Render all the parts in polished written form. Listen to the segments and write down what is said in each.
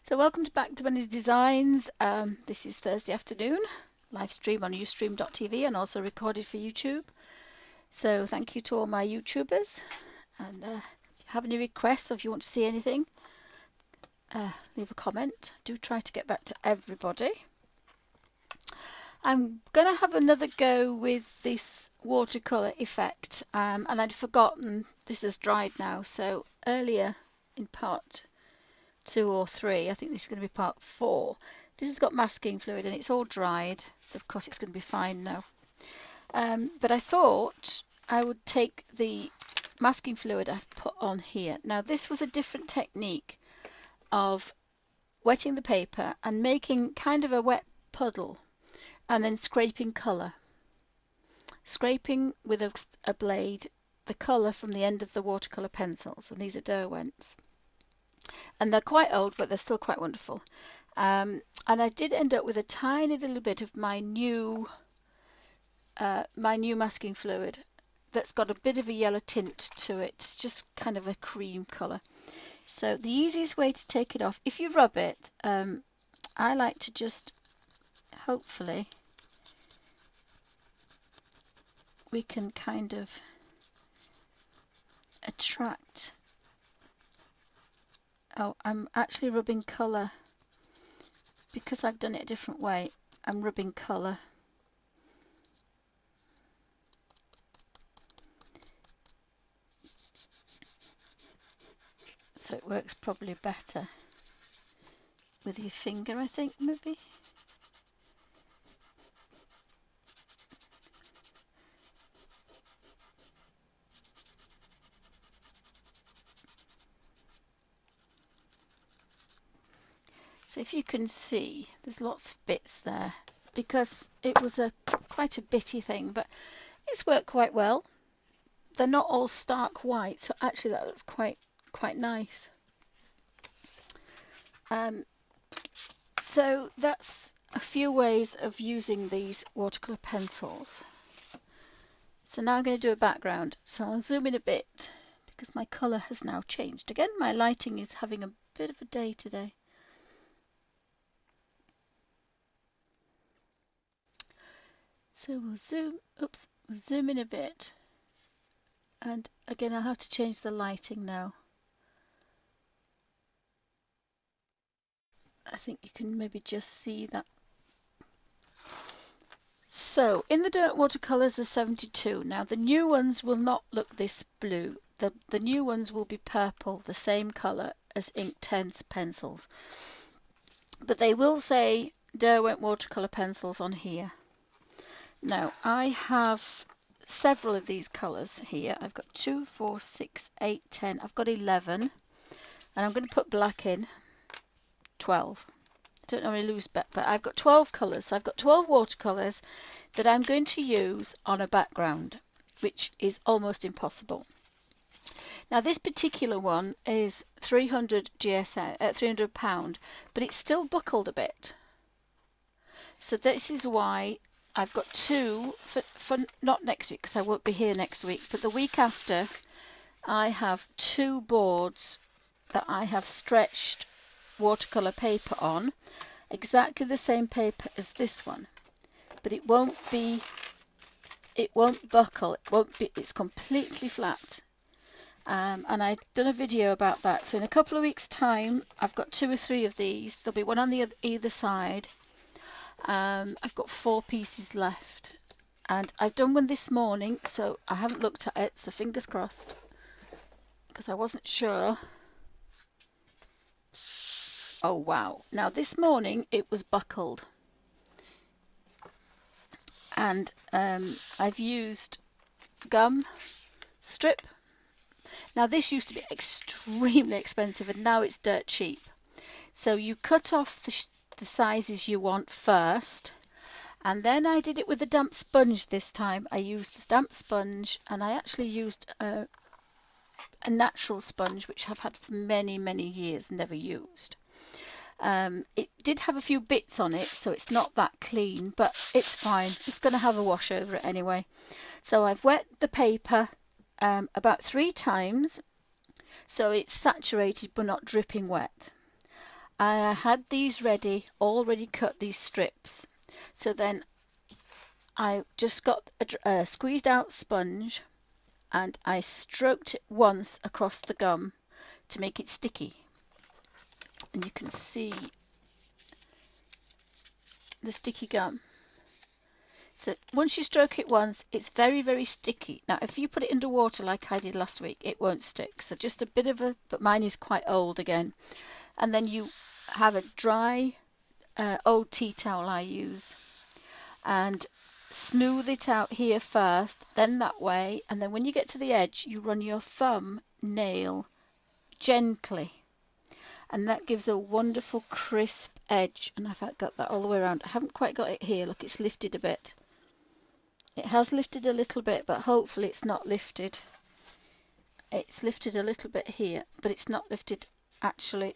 So welcome back to Benny's Designs. This is Thursday afternoon, live stream on ustream.tv and also recorded for YouTube. So thank you to all my YouTubers. And if you have any requests or if you want to see anything, leave a comment. Do try to get back to everybody. I'm going to have another go with this watercolour effect. And I'd forgotten this has dried now. So earlier in part 2 or 3, I think this is going to be part 4. This has got masking fluid and it's all dried, so of course it's going to be fine now. But I thought I would take the masking fluid I've put on here. Now this was a different technique of wetting the paper and making kind of a wet puddle and then scraping colour. Scraping with a blade the colour from the end of the watercolour pencils, and these are derwents. And they're quite old, but they're still quite wonderful. And I did end up with a tiny little bit of my new masking fluid that's got a bit of a yellow tint to it. It's just kind of a cream colour. So the easiest way to take it off, if you rub it, I like to just, hopefully, we can kind of attract. Oh, I'm actually rubbing colour because I've done it a different way. I'm rubbing colour. So it works probably better with your finger, I think, maybe. So if you can see, there's lots of bits there because it was quite a bitty thing, but it's worked quite well. They're not all stark white, so actually that looks quite nice. So that's a few ways of using these watercolour pencils. So now I'm going to do a background. So I'll zoom in a bit because my colour has now changed. Again, my lighting is having a bit of a day today. So we'll zoom in a bit, and again I'll have to change the lighting now. I think you can maybe just see that. So in the dirt watercolours are 72. Now the new ones will not look this blue. The new ones will be purple, the same colour as Inktense pencils. But they will say Derwent watercolour pencils on here. Now I have several of these colours here. I've got 2, 4, 6, 8, 10. I've got 11, and I'm going to put black in. 12. I don't normally lose but I've got 12 colours. So I've got 12 watercolours that I'm going to use on a background, which is almost impossible. Now this particular one is 300 GSM, £300, but it's still buckled a bit. So this is why I've got 2 for not next week because I won't be here next week, but the week after I have 2 boards that I have stretched watercolour paper on, exactly the same paper as this one, but it won't buckle, it's completely flat. And I've done a video about that. So in a couple of weeks time I've got 2 or 3 of these. There'll be one on the either side. I've got 4 pieces left, and I've done one this morning, so I haven't looked at it, so fingers crossed, because I wasn't sure. Oh wow, now this morning it was buckled, and I've used gum strip. Now this used to be extremely expensive and now it's dirt cheap. So you cut off the sizes you want first, and then I did it with a damp sponge this time. I used the damp sponge, and I actually used a natural sponge which I've had for many years, never used. It did have a few bits on it, so it's not that clean, but it's fine. It's going to have a wash over it anyway. So I've wet the paper about 3 times, so it's saturated but not dripping wet. I had these ready, already cut these strips. So then I just got a squeezed out sponge and I stroked it once across the gum to make it sticky. And you can see the sticky gum. So once you stroke it once, it's very, very sticky. Now, if you put it under water like I did last week, it won't stick. So just a bit of but mine is quite old again. And then you have a dry old tea towel I use and smooth it out here first, then that way. And then when you get to the edge, you run your thumb nail gently. And that gives a wonderful crisp edge. And I've got that all the way around. I haven't quite got it here. Look, it's lifted a bit. It has lifted a little bit, but hopefully it's not lifted. It's lifted a little bit here, but it's not lifted actually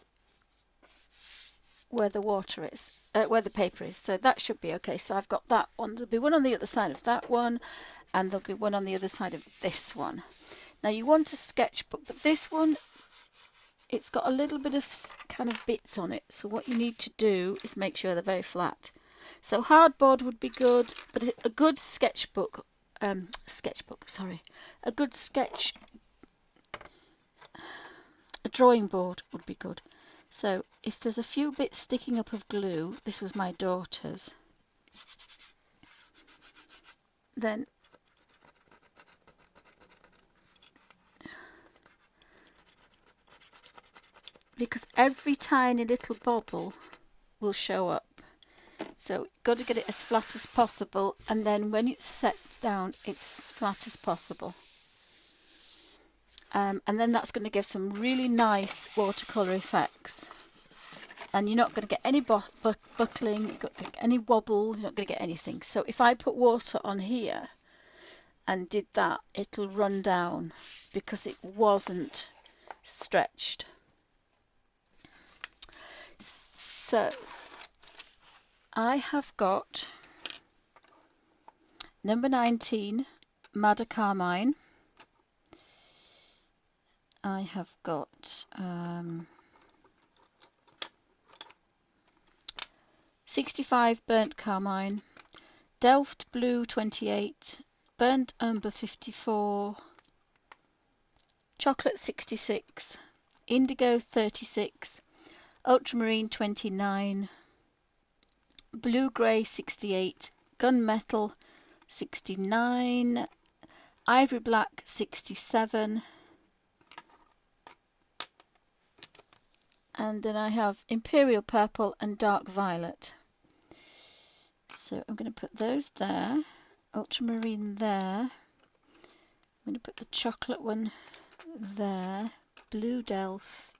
where the water is, where the paper is. So that should be okay. So I've got that one. There'll be one on the other side of that one, and there'll be one on the other side of this one. Now you want a sketchbook, but this one, it's got a little bit of kind of bits on it. So what you need to do is make sure they're very flat. So hardboard would be good, but a good sketchbook, a drawing board would be good. So if there's a few bits sticking up of glue, this was my daughter's, then because every tiny little bobble will show up. So you've got to get it as flat as possible, and then when it sets down, it's as flat as possible. And then that's going to give some really nice watercolour effects. And you're not going to get any buckling, you're not going to get any wobbles, you're not going to get anything. So if I put water on here and did that, it'll run down because it wasn't stretched. So I have got number 19, Madder Carmine. I have got 65 Burnt Carmine, Delft Blue 28, Burnt Umber 54, Chocolate 66, Indigo 36, Ultramarine 29, Blue Grey 68, Gunmetal 69, Ivory Black 67, and then I have Imperial Purple and Dark Violet. So I'm going to put those there, Ultramarine there, I'm going to put the chocolate one there, Blue Delft,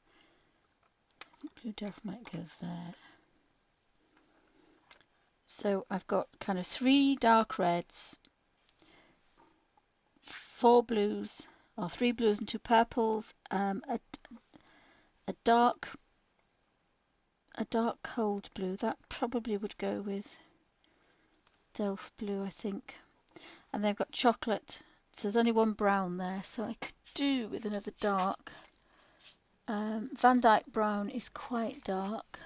I think Blue Delft might go there. So I've got kind of 3 dark reds, 4 blues, or 3 blues and 2 purples, a dark cold blue. That probably would go with Delft Blue, I think. And then I've got chocolate. So there's only 1 brown there, so I could do with another dark. Van Dyke Brown is quite dark.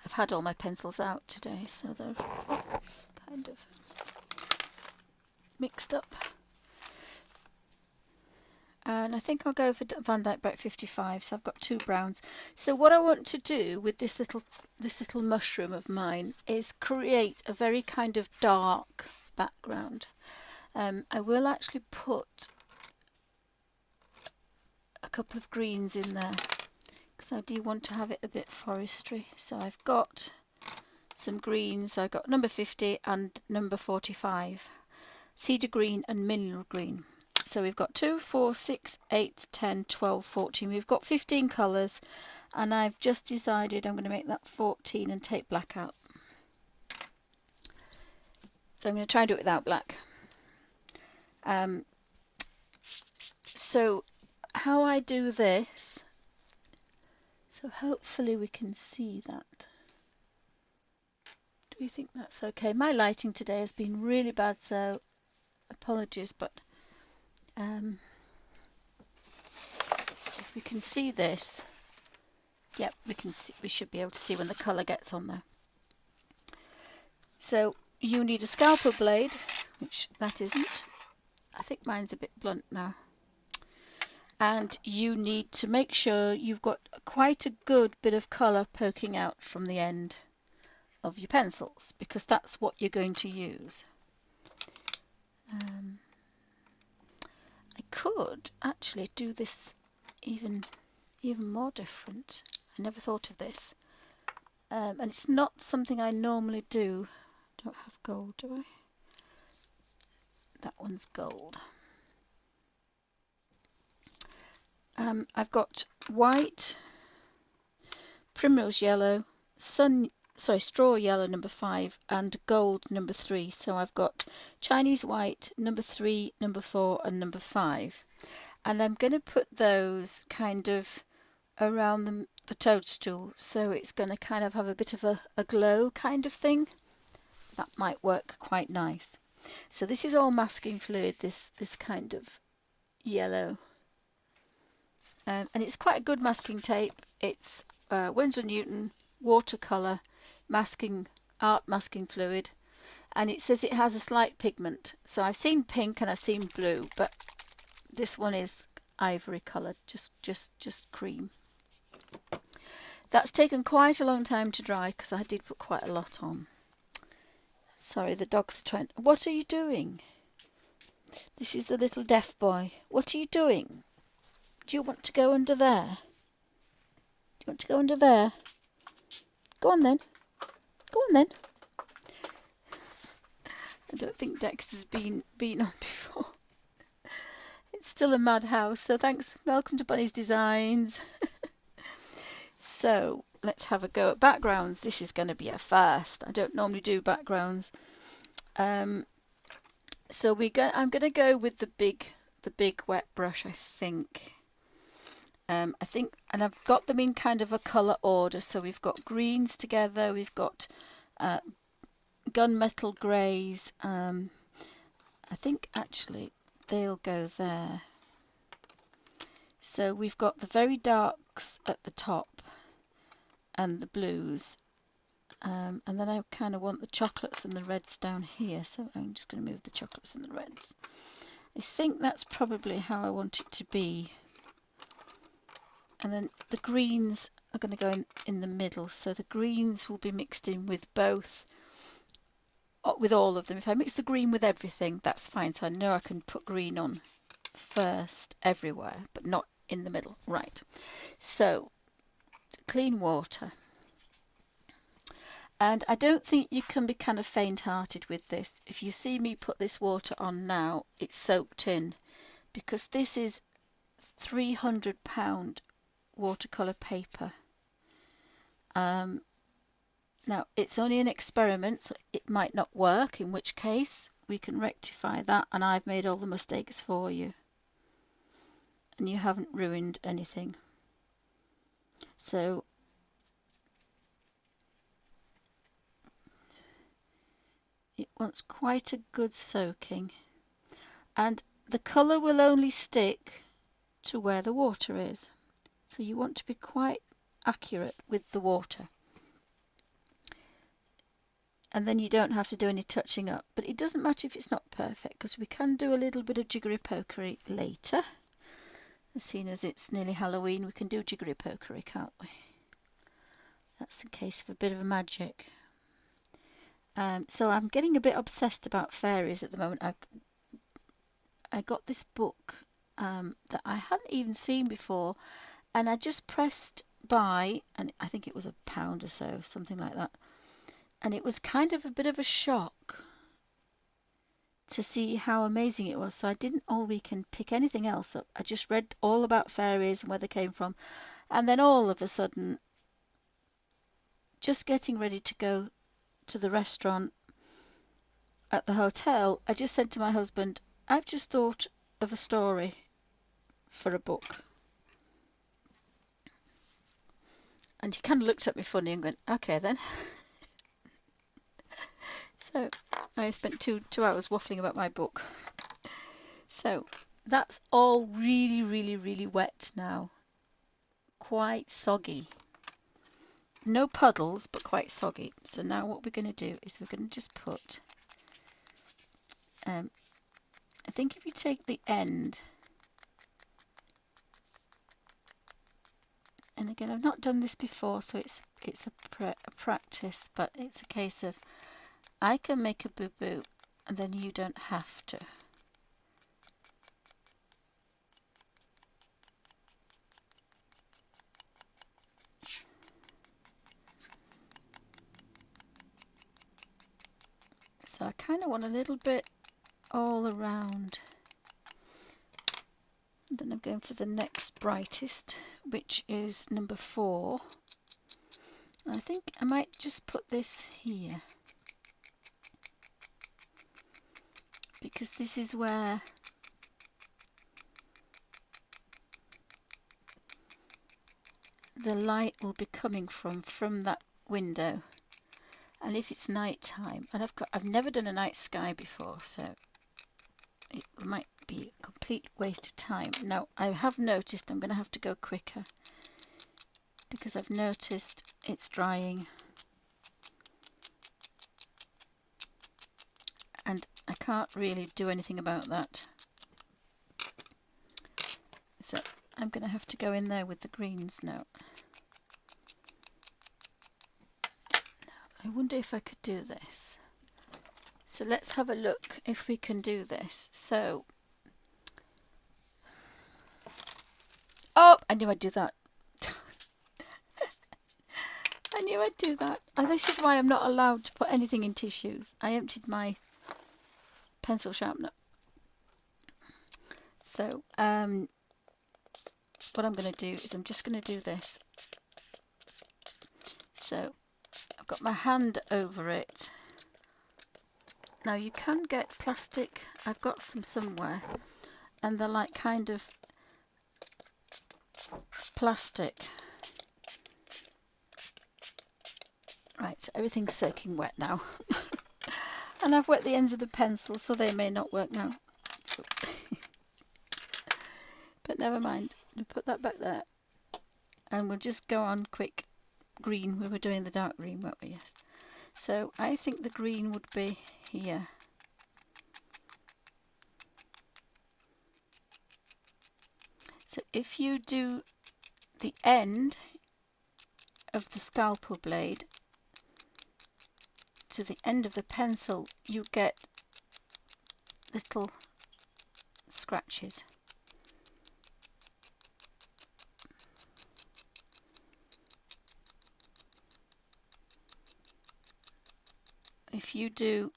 I've had all my pencils out today, so they're kind of mixed up. And I think I'll go for Van Dyke Brown 55, so I've got 2 browns. So what I want to do with this little mushroom of mine is create a very kind of dark background. I will actually put a couple of greens in there because I do want to have it a bit forestry. So I've got some greens. I've got number 50 and number 45, cedar green and mineral green. So we've got 2, 4, 6, 8, 10, 12, 14. We've got 15 colours, and I've just decided I'm going to make that 14 and take black out. So I'm going to try and do it without black. So how I do this, so hopefully we can see that. Do you think that's okay? My lighting today has been really bad, so apologies, but we can see this. Yep, we can see, we should be able to see when the colour gets on there. So you need a scalpel blade, which that isn't. I think mine's a bit blunt now. And you need to make sure you've got quite a good bit of colour poking out from the end of your pencils, because that's what you're going to use. I could actually do this even more different. I never thought of this. And it's not something I normally do. Don't have gold, do I? That one's gold. I've got white, primrose yellow, straw yellow number 5, and gold number 3. So I've got Chinese white number 3, number 4, and number 5. And I'm going to put those kind of around the toadstool, so it's going to kind of have a bit of a glow kind of thing. That might work quite nice. So this is all masking fluid, this kind of yellow. And it's quite a good masking tape. It's Winsor Newton watercolour art masking fluid, and it says it has a slight pigment. So I've seen pink and I've seen blue, but this one is ivory coloured, just cream. That's taken quite a long time to dry because I did put quite a lot on. Sorry, the dog's trying. What are you doing? This is the little deaf boy. What are you doing? Do you want to go under there? Do you want to go under there? Go on then. Go on then. I don't think Dexter's been on before. It's still a madhouse, so thanks. Welcome to Bunny's Designs. So let's have a go at backgrounds. This is going to be a first. I don't normally do backgrounds. So I'm going to go with the big wet brush, I think. And I've got them in kind of a colour order. So we've got greens together, we've got gunmetal greys. I think actually they'll go there. So we've got the very darks at the top and the blues. And then I kind of want the chocolates and the reds down here. So I'm just going to move the chocolates and the reds. I think that's probably how I want it to be. And then the greens are going to go in the middle. So the greens will be mixed in with both, with all of them. If I mix the green with everything, that's fine. So I know I can put green on first everywhere, but not in the middle. Right. So clean water. And I don't think you can be kind of faint-hearted with this. If you see me put this water on now, it's soaked in, because this is £300 watercolour paper. Now it's only an experiment, so it might not work, in which case we can rectify that, and I've made all the mistakes for you and you haven't ruined anything. So it wants quite a good soaking, and the colour will only stick to where the water is. So you want to be quite accurate with the water. And then you don't have to do any touching up. But it doesn't matter if it's not perfect, because we can do a little bit of jiggery-pokery later. As soon as it's nearly Halloween, we can do jiggery-pokery, can't we? That's the case of a bit of a magic. So I'm getting a bit obsessed about fairies at the moment. I got this book that I hadn't even seen before, and I just pressed buy, and I think it was £1 or so, something like that. And it was kind of a bit of a shock to see how amazing it was. So I didn't all weekend pick anything else up. I just read all about fairies and where they came from. And then all of a sudden, just getting ready to go to the restaurant at the hotel, I just said to my husband, I've just thought of a story for a book. And he kind of looked at me funny and went, okay then. So I spent two hours waffling about my book. So that's all really, really, really wet now. quite soggy. No puddles, but quite soggy. So now what we're going to do is we're going to just put, I think if you take the end, and again I've not done this before, so it's a practice, but it's a case of I can make a boo-boo and then you don't have to. So I kind of want a little bit all around. And then I'm going for the next brightest, which is number 4. I think I might just put this here, because this is where the light will be coming from that window. And if it's night time, and I've never done a night sky before, so it might be a complete waste of time. Now I have noticed I'm going to have to go quicker, because I've noticed it's drying and I can't really do anything about that. So I'm going to have to go in there with the greens now. I wonder if I could do this. So let's have a look if we can do this. So, oh, I knew I'd do that. I knew I'd do that. And this is why I'm not allowed to put anything in tissues. I emptied my pencil sharpener. So, what I'm going to do is I'm just going to do this. So, I've got my hand over it. Now you can get plastic, I've got some somewhere, and they're like kind of plastic. Right, so everything's soaking wet now. And I've wet the ends of the pencil, so they may not work now. So but never mind, we'll put that back there. And we'll just go on quick green. We were doing the dark green, weren't we? Yes. So I think the green would be here. So if you do the end of the scalpel blade to the end of the pencil, you get little scratches. If you do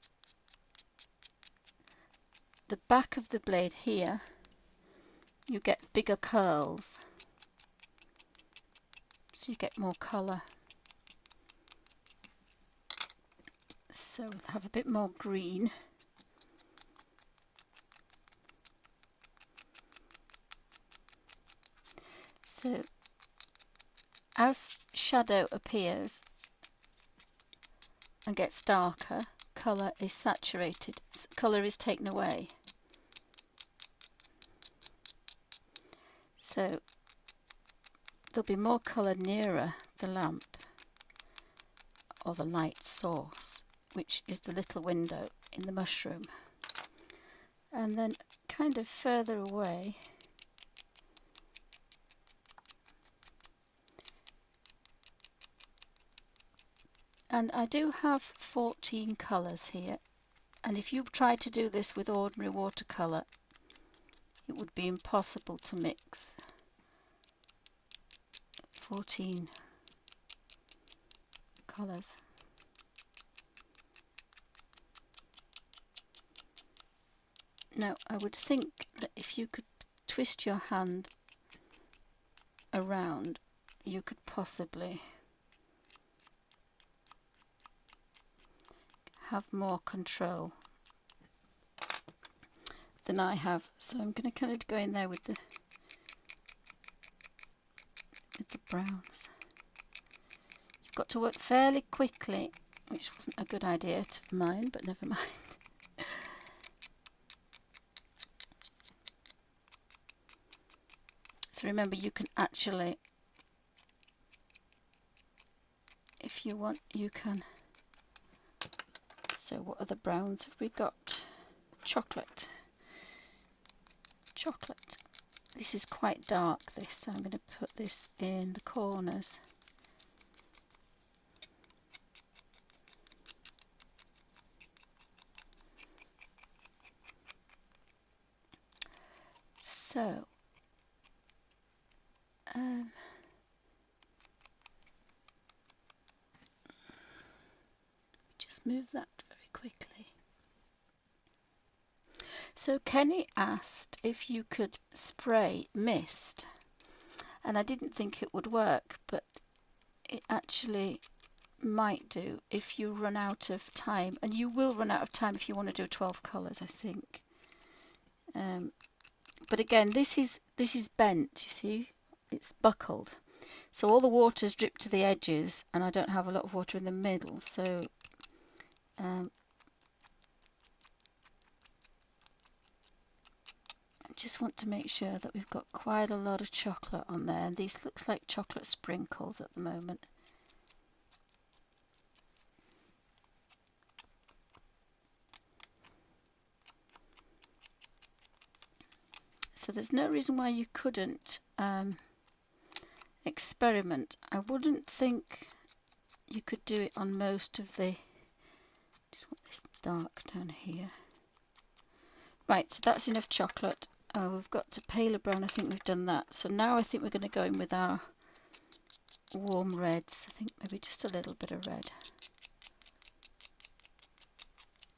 the back of the blade here, you get bigger curls, so you get more colour. So we'll have a bit more green. So as shadow appears and gets darker, colour is saturated, colour is taken away. So there'll be more colour nearer the lamp or the light source, which is the little window in the mushroom. And then kind of further away, and I do have 14 colours here, and if you try to do this with ordinary watercolour, it would be impossible to mix 14 colours. Now I would think that if you could twist your hand around, you could possibly have more control than I have. So I'm going to kind of go in there with the browns. You've got to work fairly quickly, which wasn't a good idea of mine, but never mind. So remember, you can actually if you want, you can. So what other browns have we got? Chocolate. Chocolate. This is quite dark, this, so I'm going to put this in the corners. So, just move that very quickly. So Kenny asked if you could spray mist, and I didn't think it would work, but it actually might do if you run out of time, and you will run out of time if you want to do 12 colours, I think. But again, this is bent, you see, it's buckled, so all the water's dripped to the edges, and I don't have a lot of water in the middle, so I just want to make sure that we've got quite a lot of chocolate on there, and these looks like chocolate sprinkles at the moment. So there's no reason why you couldn't experiment. I wouldn't think you could do it on most of the, just want this dark down here. Right, so that's enough chocolate. We've got to paler brown, I think we've done that. So now I think we're going to go in with our warm reds. I think maybe just a little bit of red.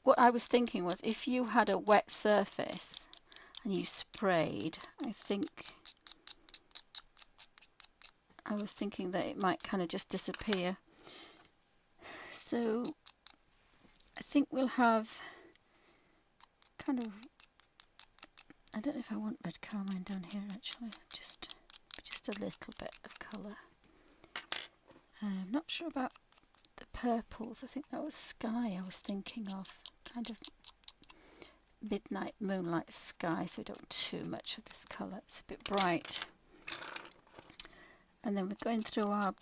What I was thinking was if you had a wet surface and you sprayed, I was thinking that it might kind of just disappear. So I think we'll have kind of, I don't know if I want red carmine down here actually, just a little bit of colour. I'm not sure about the purples. I think that was sky I was thinking of, kind of midnight moonlight sky, so we don't want too much of this colour, it's a bit bright. And then we're going through our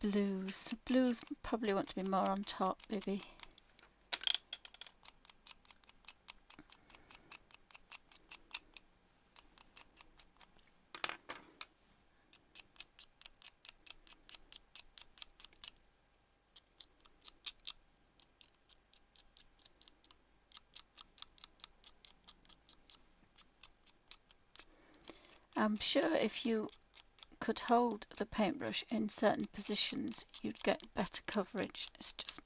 blues. The blues probably want to be more on top, maybe. I'm sure if you could hold the paintbrush in certain positions, you'd get better coverage. It's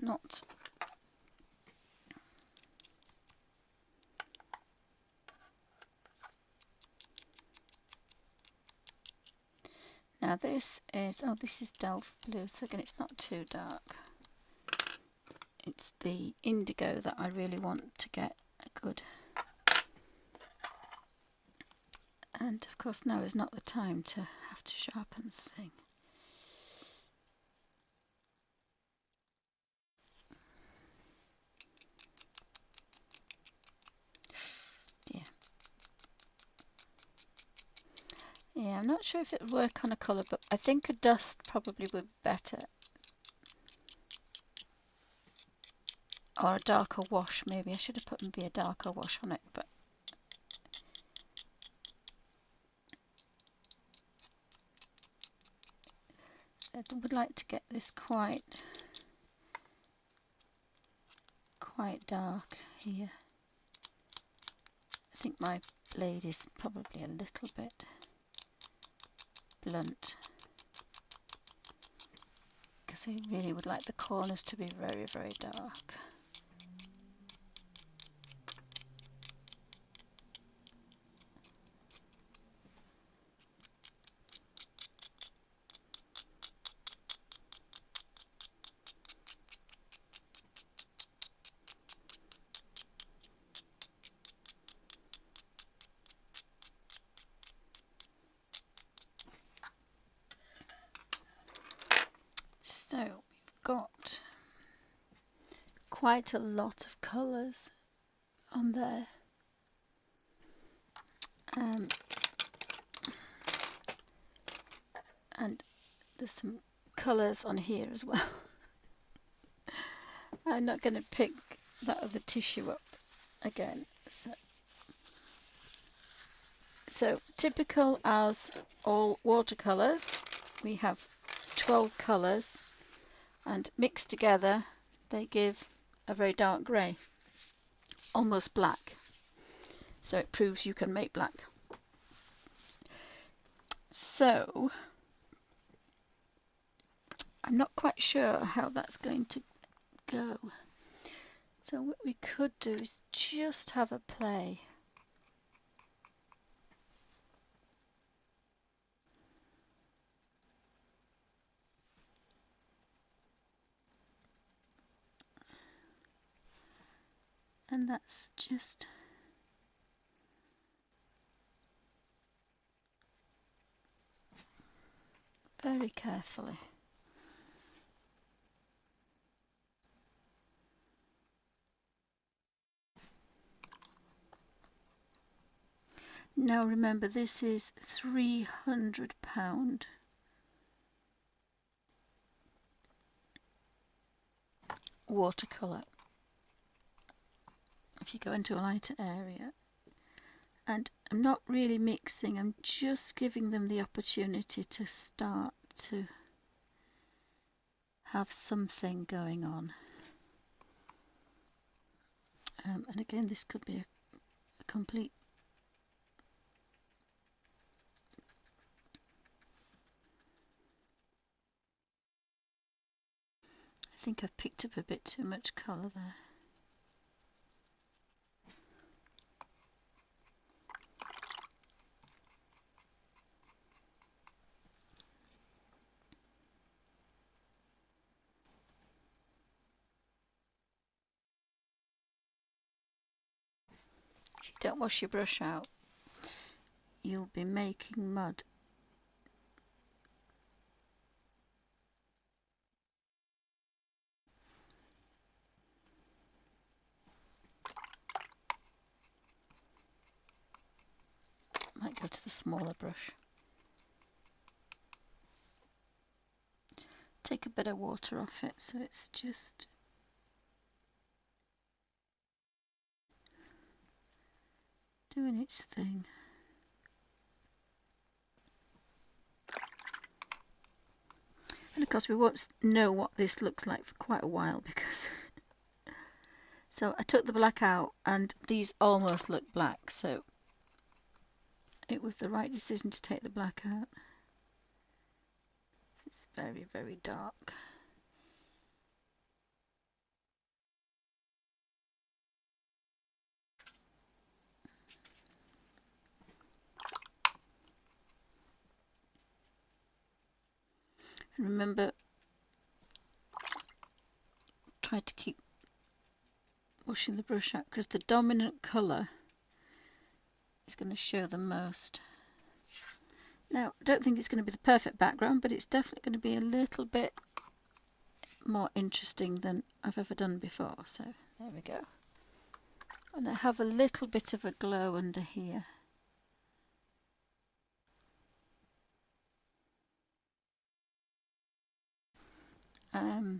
not. Now this is Delft blue, so again it's not too dark. It's the indigo that I really want to get a good. And of course now is not the time to have to sharpen the thing. Yeah. Yeah, I'm not sure if it would work on a colour, but I think a dust probably would be better. Or a darker wash, maybe. I should have put maybe a darker wash on it, but I would like to get this quite dark here. I think my blade is probably a little bit blunt, because I really would like the corners to be very, very dark. So we've got quite a lot of colours on there. And There's some colours on here as well. I'm not going to pick that other tissue up again. So typical as all watercolours, we have 12 colours, and mixed together they give a very dark grey, almost black. So it proves you can make black. So I'm not quite sure how that's going to go. So what we could do is just have a play. And that's just very carefully. Now remember, this is £300 watercolour. If you go into a lighter area, and I'm not really mixing, I'm just giving them the opportunity to start to have something going on. And again, this could be a complete I think I've picked up a bit too much colour there. If you don't wash your brush out, you'll be making mud. Might go to the smaller brush. Take a bit of water off it so it's just doing its thing. And of course we won't know what this looks like for quite a while because so I took the black out and these almost look black, so it was the right decision to take the black out. It's very, very dark. And remember, try to keep washing the brush out because the dominant colour is going to show the most. Now, I don't think it's going to be the perfect background, but it's definitely going to be a little bit more interesting than I've ever done before. So there we go. And I have a little bit of a glow under here.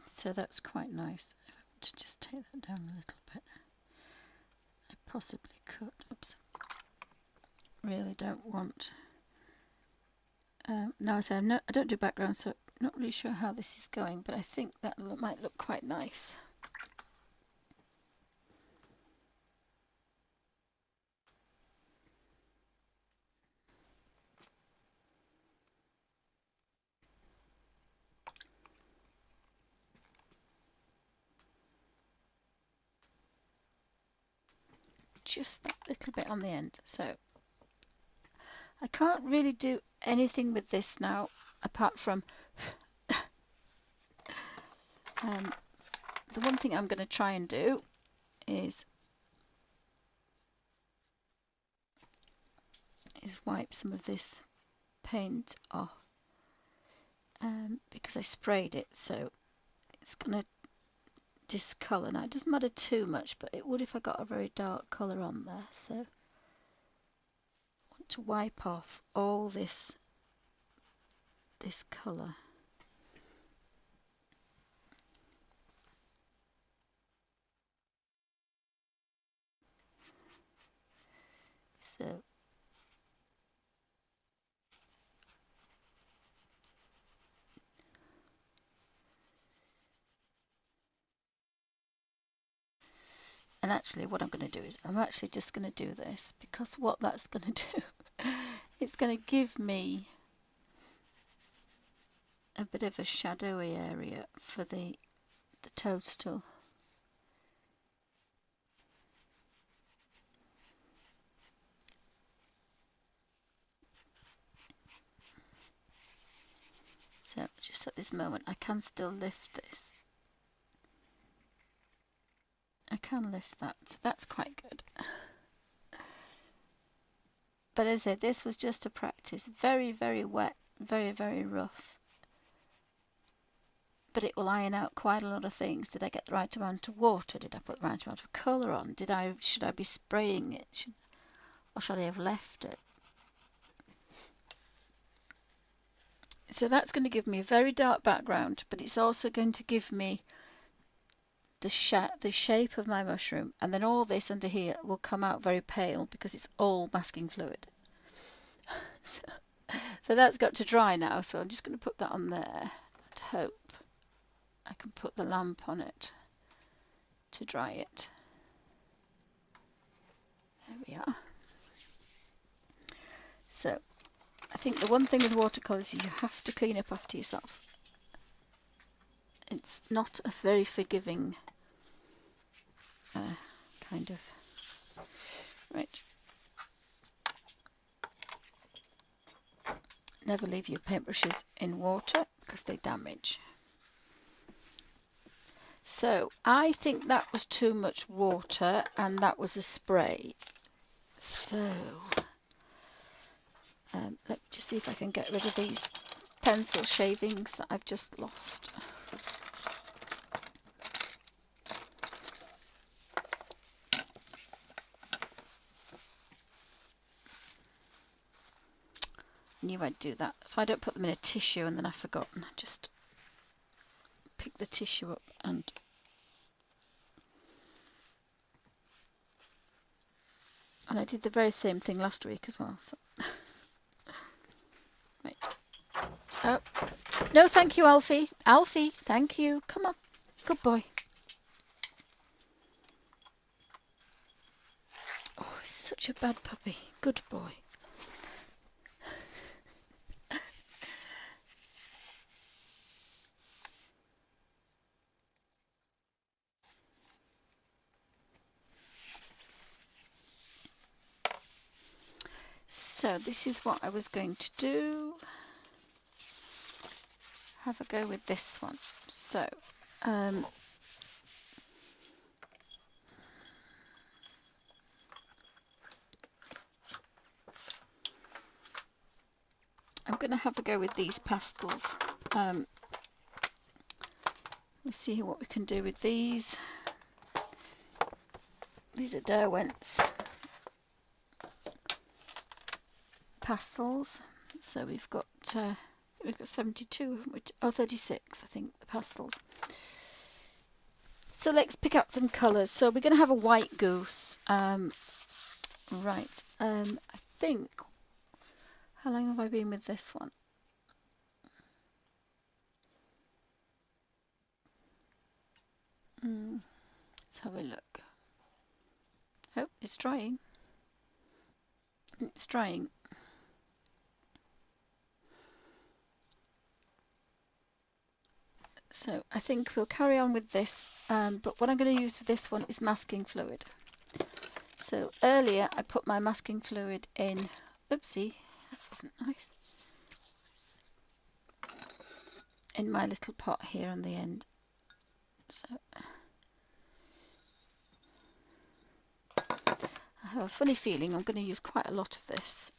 So that's quite nice. If I want to just take that down a little bit, I possibly could. Oops. Really don't want. No, I say I don't do background, so I'm not really sure how this is going, but I think that might look quite nice. Just that little bit on the end. So I can't really do anything with this now apart from the one thing I'm going to try and do is wipe some of this paint off because I sprayed it, so it's going to discolour. Now it doesn't matter too much, but it would if I got a very dark colour on there. So I want to wipe off all this colour. So and actually what I'm going to do is I'm actually just going to do this, because what that's going to do, it's going to give me a bit of a shadowy area for the toadstool. So just at this moment I can still lift this. I can lift that, so that's quite good. But as I said, this was just a practice. Very, very wet, very, very rough. But it will iron out quite a lot of things. Did I get the right amount of water? Did I put the right amount of colour on? Should I be spraying it? Or should I have left it? So that's going to give me a very dark background, but it's also going to give me the shape of my mushroom, and then all this under here will come out very pale because it's all masking fluid. So that's got to dry now, so I'm just going to put that on there and hope I can put the lamp on it to dry it. There we are. So I think the one thing with watercolours is you have to clean up after yourself. It's not a very forgiving kind of... Right. Never leave your paintbrushes in water because they damage. So I think that was too much water and that was a spray. So let me just see if I can get rid of these pencil shavings that I've just lost. I knew I'd do that. That's why I don't put them in a tissue and then I've forgotten. Just pick the tissue up and I did the very same thing last week as well. So right. Oh no, thank you, Alfie. Alfie, thank you. Come on, good boy. Oh, he's such a bad puppy. Good boy. So this is what I was going to do. Have a go with this one. So I'm going to have a go with these pastels. Let's see what we can do with these. These are Derwent's pastels. So we've got 72, or 36, I think, the pastels. So let's pick out some colours. So we're going to have a white goose. Right. I think. How long have I been with this one? Let's have a look. Oh, it's drying. It's drying. So I think we'll carry on with this, but what I'm going to use for this one is masking fluid. So earlier I put my masking fluid in, oopsie, that wasn't nice, in my little pot here on the end. So I have a funny feeling I'm going to use quite a lot of this.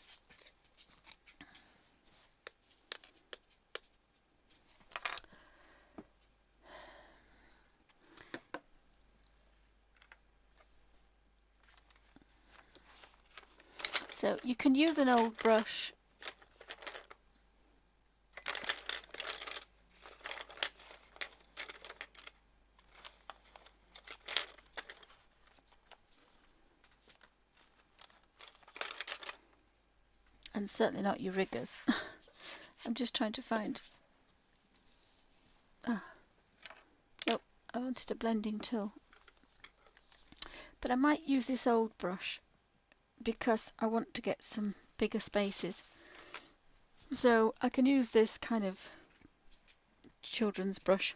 So you can use an old brush. and certainly not your riggers. I'm just trying to find... Oh, I wanted a blending tool. But I might use this old brush because I want to get some bigger spaces. So I can use this kind of children's brush.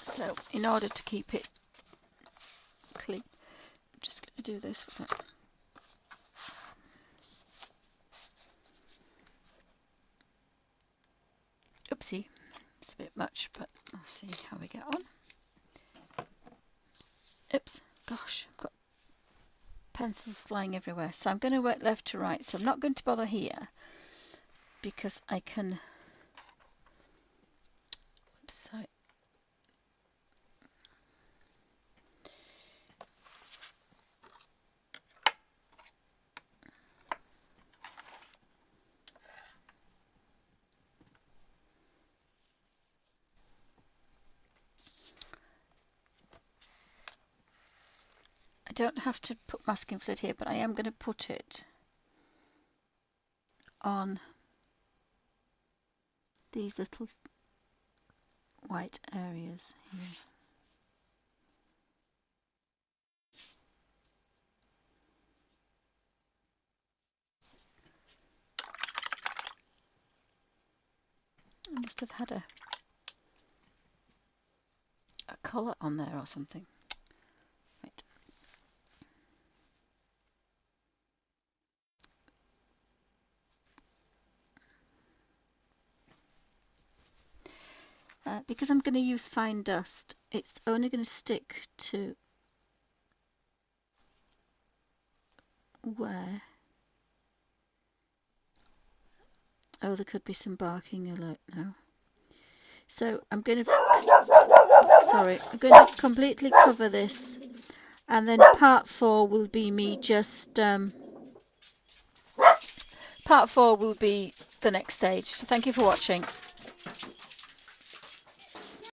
So in order to keep it clean, I'm just going to do this with it. Oopsie, it's a bit much, but we'll see how we get on. Oops, gosh, I've got pencils flying everywhere. So I'm going to work left to right. So I'm not going to bother here because I can... Oops, sorry. I don't have to put masking fluid here, but I am going to put it on these little white areas here. I must have had a colour on there or something. Right. Because I'm going to use fine dust, it's only going to stick to where... Oh, there could be some barking alert now. So I'm going to... Sorry, I'm going to completely cover this, and then part 4 will be me just... Part 4 will be the next stage. So thank you for watching.